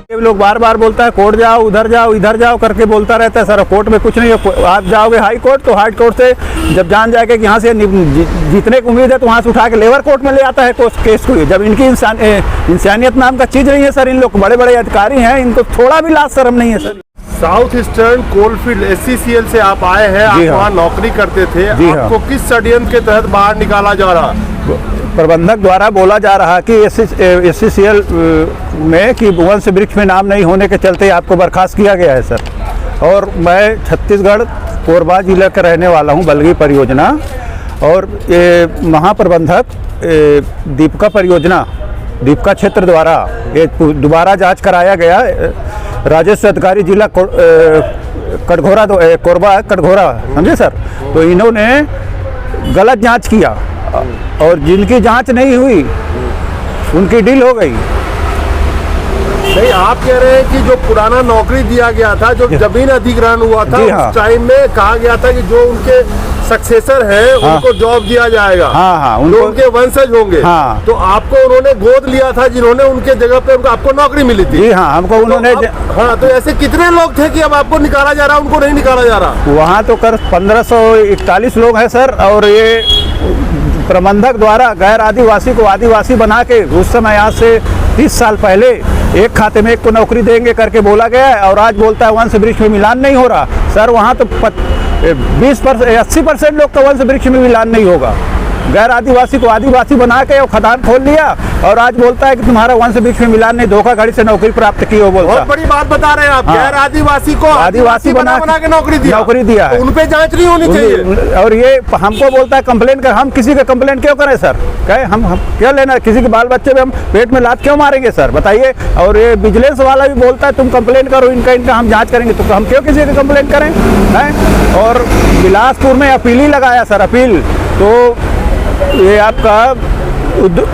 ये लोग बार बार बोलता है कोर्ट जाओ, उधर जाओ, इधर जाओ करके बोलता रहता है सर। कोर्ट में कुछ नहीं है। आप जाओगे हाई कोर्ट तो हाई कोर्ट से जब जान जाएगा कि यहाँ से जीतने की उम्मीद है तो वहाँ से उठा के लेबर कोर्ट में ले आता है केस को। जब इनकी इंसानियत नाम का चीज़ नहीं है सर। इन लोग बड़े बड़े अधिकारी हैं, इनको थोड़ा भी लाज शर्म नहीं है sir. South eastern coalfield SCCL से आप आए हैं, आप वहाँ नौकरी करते थे, आपको किस षड्यंत्र के तहत बाहर निकाला जा रहा? प्रबंधक द्वारा बोला जा रहा कि SCCL में कि वंश वृक्ष में नाम नहीं होने के चलते आपको बर्खास्त किया गया है सर। और मैं छत्तीसगढ़ कोरबा जिला का रहने वाला हूँ, बलगी परियोजना, और ये महाप्रबंधक दीपका परियोजना, दीपका क्षेत्र द्वारा ये दोबारा जांच कराया गया। राजस्व अधिकारी जिला कटघोरा कोरबा कटघोरा, समझे सर। तो इन्होंने गलत जांच किया और जिनकी जांच नहीं हुई उनकी डील हो गई। नहीं, आप कह रहे हैं कि जो पुराना नौकरी दिया गया था, जो जमीन अधिग्रहण हुआ था, उस टाइम में कहा गया था कि जो उनके सक्सेसर है उनको जॉब दिया जाएगा। जो उनके वंशज होंगे। तो आपको उन्होंने गोद लिया था, जिन्होंने उनके जगह पे आपको नौकरी मिली थी। जी हाँ, हमको उन्होंने तो ऐसे कितने लोग थे कि अब आपको निकाला जा रहा, उनको नहीं निकाला जा रहा? वहाँ तो कर 1541 लोग हैं सर। और ये प्रबंधक द्वारा गैर आदिवासी को आदिवासी बना के उस समय आज से 30 साल पहले एक खाते में एक को नौकरी देंगे करके बोला गया है। और आज बोलता है वंश वृक्ष में मिलान नहीं हो रहा सर। वहाँ तो 80% लोग का वंश वृक्ष में मिलान नहीं होगा। गैर आदिवासी को आदिवासी बना के खदान खोल लिया और आज बोलता है कि तुम्हारा वंश वृक्ष में मिलान नहीं, धोखाधड़ी से नौकरी प्राप्त की हो बोलता। बहुत बड़ी बात बता रहे हैं आप। गैर आदिवासी को आदिवासी बना के नौकरी दिया है। उन पे जांच नहीं होनी चाहिए। और ये हमको बोलता है कंप्लेन कर। हम किसी का कंप्लेन क्यों करें सर? कहे हम क्या लेना, किसी के बाल बच्चे में हम पेट में लात क्यों मारेंगे सर, बताइए। और ये विजिलेंस वाला भी बोलता है तुम कंप्लेन करो, इनका हम जांच करेंगे। तो हम क्यों किसी का कंप्लेन करें? और बिलासपुर में अपील ही लगाया सर, अपील। तो ये आपका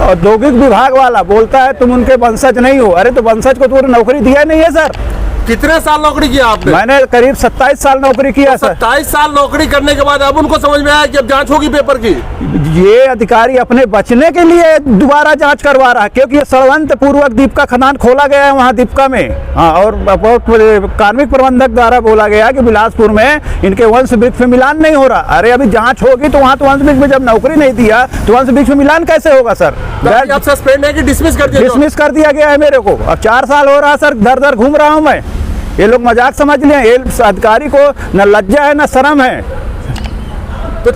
औद्योगिक विभाग वाला बोलता है तुम उनके वंशज नहीं हो। अरे तो वंशज को तो नौकरी दिया नहीं है सर। कितने साल नौकरी किया आपने? मैंने करीब 27 साल नौकरी किया सर। 27 साल नौकरी करने के बाद अब उनको समझ में आया कि अब जांच होगी पेपर की। ये अधिकारी अपने बचने के लिए दोबारा जांच करवा रहा है, क्योंकि ये षड्यंत्र पूर्वक दीपका खदान खोला गया है वहाँ दीपका में। हाँ, और कार्मिक प्रबंधक द्वारा बोला गया कि बिलासपुर में इनके वंश वृक्ष में मिलान नहीं हो रहा। अरे अभी जांच होगी तो वहाँ तो वंश वृक्ष में जब नौकरी नहीं दिया तो वंश वृक्ष में मिलान कैसे होगा सर? अब सस्पेंड है कि डिसमिस कर दिया गया है मेरे को। अब 4 साल हो रहा सर, दर दर घूम रहा हूँ मैं। ये लोग मजाक समझ लें। ये अधिकारी को न लज्जा है न शर्म है। तो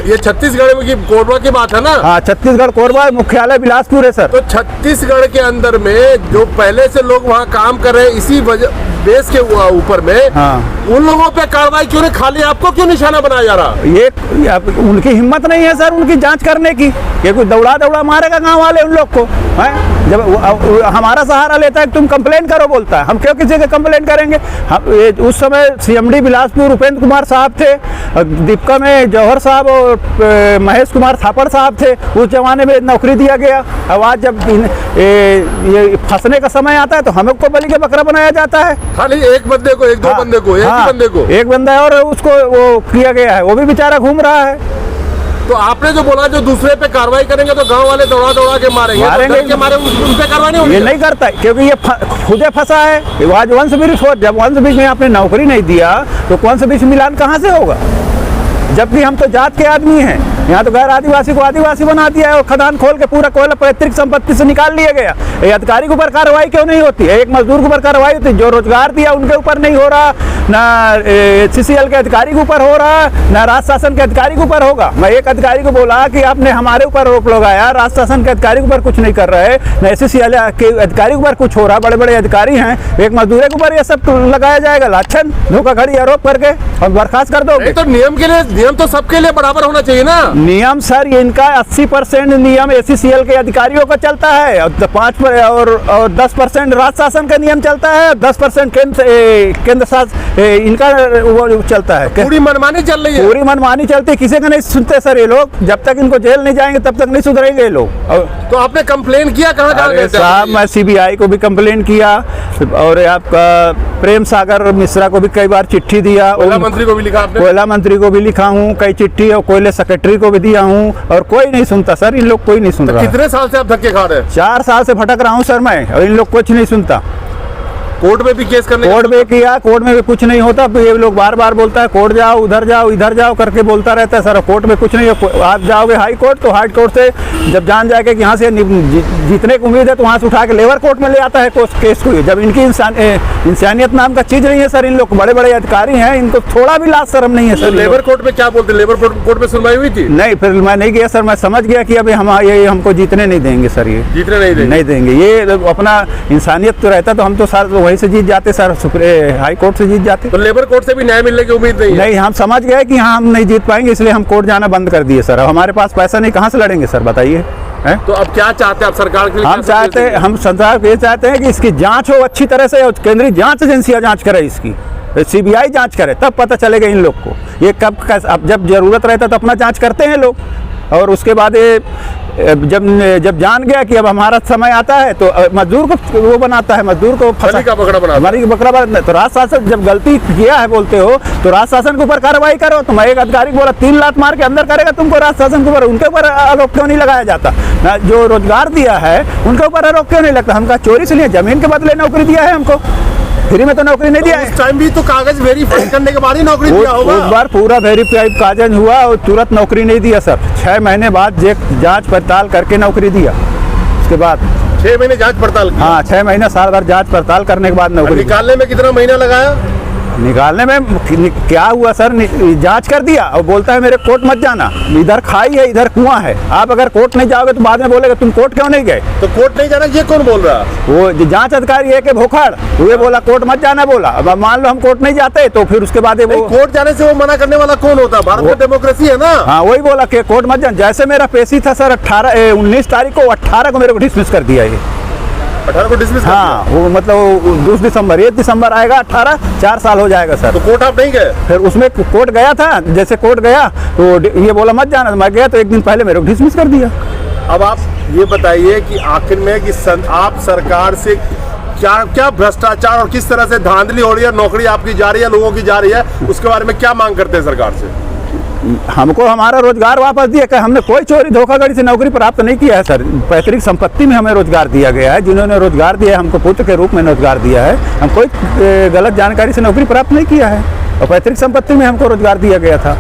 ये छत्तीसगढ़ की कोरबा की बात है ना? हाँ, छत्तीसगढ़ कोरबा, मुख्यालय बिलासपुर है सर। तो छत्तीसगढ़ के अंदर में जो पहले से लोग वहाँ काम कर रहे हैं इसी बेस के ऊपर में, उन लोगों पे कार्रवाई क्यों नहीं? खाली आपको क्यों निशाना बनाया जा रहा? ये उनकी हिम्मत नहीं है सर उनकी जांच करने की। ये कोई दौड़ा मारेगा गांव वाले उन लोग को है। जब हमारा सहारा लेता है तुम कंप्लेन करो बोलता है, हम क्यों किसी का कंप्लेन करेंगे? हम उस समय CMD बिलासपुर उपेंद्र कुमार साहब थे, दीपका में जौहर साहब और महेश कुमार थापड़ साहब थे। उस जमाने में नौकरी दिया गया। अब आज जब ये फंसने का समय आता है तो हम को बलि के बकरा बनाया जाता है। खाली एक बंदे को, एक दो बंदे को, एक बंदा है और उसको वो किया गया है, वो भी बेचारा घूम रहा है। तो आपने जो बोला जो दूसरे पे कार्रवाई करेंगे तो गांव वाले दौड़ा के मारेंगे तो मारे उन पे कार्रवाई नहीं होगी? ये नहीं करता है क्योंकि ये खुदे फंसा है। आज वंश वृक्ष हो, जब वंश वृक्ष में आपने नौकरी नहीं दिया तो वंश वृक्ष मिलान कहाँ से होगा? जबकि हम तो जात के आदमी हैं। यहाँ तो गैर आदिवासी को आदिवासी बना दिया है और खदान खोल के पूरा कोयला पैतृक संपत्ति से निकाल लिया गया। ये अधिकारी के ऊपर कार्रवाई क्यों नहीं होती है? एक मजदूर के ऊपर कार्रवाई होती है, जो रोजगार दिया उनके ऊपर नहीं हो रहा, ना SCCL के अधिकारी के ऊपर हो रहा, ना राज्य शासन के अधिकारी के ऊपर होगा। मैं एक अधिकारी को बोला कि आपने हमारे ऊपर रोक लगाया, राज्य शासन के अधिकारी के ऊपर कुछ नहीं कर रहे, ना SCCL के अधिकारी के ऊपर कुछ हो रहा। बड़े बड़े अधिकारी हैं, एक मजदूर के ऊपर ये सब लगाया जाएगा लाछन धोखाधड़ी आरोप करके और बर्खास्त कर दोगे। तो नियम तो सबके लिए बराबर होना चाहिए ना? नियम सर इनका 80% नियम SCCL के अधिकारियों का चलता है और 5 और 10% राज्य शासन का नियम चलता है, 10% केंद्र शासन इनका वो चलता है। पूरी मनमानी चल रही है। पूरी मनमानी चलती है, किसी का नहीं सुनते सर ये लोग। जब तक इनको जेल नहीं जाएंगे तब तक नहीं सुधरेंगे ये लोग। तो आपने कंप्लेन किया कहाँ? साहब मैं CBI को भी कंप्लेन किया और आपका प्रेम सागर मिश्रा को भी कई बार चिट्ठी दिया। कोयला मंत्री को भी लिखा आपने? कोयला मंत्री को भी लिखा हूँ कई चिट्ठी, और कोयले सेक्रेटरी को भी दिया हूँ और कोई नहीं सुनता सर। इन लोग कोई नहीं सुन रहा। कितने साल से आप धक्के खा रहे हैं? 4 साल से भटक रहा हूँ सर मैं और इन लोग कुछ नहीं सुनता। कोर्ट में भी केस करने कोर्ट में किया, कोर्ट में भी कुछ नहीं होता। ये लोग बार बार बोलता है कोर्ट जाओ, उधर जाओ, इधर जाओ करके बोलता रहता है सर। कोर्ट में कुछ नहीं है। आप जाओगे हाई कोर्ट तो हाई कोर्ट से जब जान जाएगा कि यहाँ से जीतने की उम्मीद है तो वहाँ से उठा के लेबर कोर्ट में ले आता है केस को। जब इनकी इंसानियत नाम का चीज नहीं है सर। इन लोग बड़े बड़े अधिकारी हैं, इनको थोड़ा भी लाज शर्म नहीं है सर। लेबर कोर्ट में क्या बोलते हैं? लेबर कोर्ट में सुनवाई हुई थी? नहीं, फिर मैं नहीं गया सर। मैं समझ गया कि अभी हम ये हमको जीतने नहीं देंगे सर। ये जीतने नहीं देंगे। ये अपना इंसानियत तो रहता तो हम तो सर वहीं से जीत जाते सर, हाई कोर्ट से जीत जाते। तो लेबर कोर्ट से भी न्याय मिलने की उम्मीद नहीं है? नहीं, हम समझ गए कि हाँ हम नहीं जीत पाएंगे, इसलिए हम कोर्ट जाना बंद कर दिए सर। हमारे पास पैसा नहीं, कहाँ से लड़ेंगे सर बताइए। तो अब क्या चाहते हैं आप सरकार के लिए? हम सरकार ये चाहते हैं कि इसकी जांच हो अच्छी तरह से, केंद्रीय जांच एजेंसियां जांच करे इसकी, CBI जांच करे, तब पता चलेगा इन लोग को ये कब अब जब जरूरत रहता तो अपना जांच करते हैं लोग। और उसके बाद ये जब जान गया कि अब हमारा समय आता है तो मजदूर को वो बनाता है, मजदूर को बकरा बनाता। तो राज शासन जब गलती किया है बोलते हो तो राज शासन के ऊपर कार्रवाई करो। तुम एक अधिकारी बोला 3 लात मार के अंदर करेगा, तुमको राज शासन के ऊपर उनके ऊपर आरोप क्यों नहीं लगाया जाता? जो रोजगार दिया है उनके ऊपर आरोप क्यों नहीं लगता? हमका चोरी से लिए जमीन के बदले नौकरी दिया है, हमको फ्री में तो नौकरी नहीं दिया है। उस टाइम भी तो कागज वेरीफाई करने के बाद ही नौकरी दिया होगा। एक बार पूरा वेरीफाई कागज हुआ और तुरंत नौकरी नहीं दिया सर। 6 महीने बाद जांच पड़ताल करके नौकरी दिया। उसके बाद 6 महीने जांच पड़ताल? हाँ, 6 महीने साल भर जांच पड़ताल करने के बाद नौकरी। निकालने में कितना महीना लगाया? निकालने में क्या हुआ सर, जांच कर दिया और बोलता है मेरे कोर्ट मत जाना, इधर खाई है इधर कुआं है। आप अगर कोर्ट नहीं जाओगे तो बाद में बोलेगा तुम कोर्ट क्यों नहीं गए? तो कोर्ट नहीं जाना ये कौन बोल रहा? वो जांच अधिकारी है कि भोखड़, वो बोला कोर्ट मत जाना बोला। अब मान लो हम कोर्ट नहीं जाते तो फिर उसके बाद वो कोर्ट जाने से वो मना करने वाला कौन होता? भारत में डेमोक्रेसी है ना। हाँ, वही बोला कि कोर्ट मत जाना। जैसे मेरा पेशी था सर 19 तारीख को, 18 को मेरे को डिसमिस कर दिया ये। 18 को डिसमिस? हाँ, वो मतलब 2 दिसंबर, 1 दिसंबर आएगा 18, 4 साल हो जाएगा सर। तो कोर्ट आप नहीं गए? फिर उसमें कोर्ट गया था, जैसे कोर्ट गया तो ये बोला मत जाना, तो मैं गया तो 1 दिन पहले मेरे को डिसमिस कर दिया। अब आप ये बताइए कि आखिर में कि आप सरकार से क्या भ्रष्टाचार और किस तरह से धांधली हो रही है, नौकरी आपकी जा रही है, लोगों की जा रही है, उसके बारे में क्या मांग करते हैं सरकार से? हमको हमारा रोजगार वापस दिया। कि हमने कोई चोरी धोखाधड़ी से नौकरी प्राप्त नहीं किया है सर। पैतृक संपत्ति में हमें रोजगार दिया गया है। जिन्होंने रोजगार दिया है हमको पुत्र के रूप में रोजगार दिया है। हम कोई गलत जानकारी से नौकरी प्राप्त नहीं किया है और पैतृक संपत्ति में हमको रोजगार दिया गया था।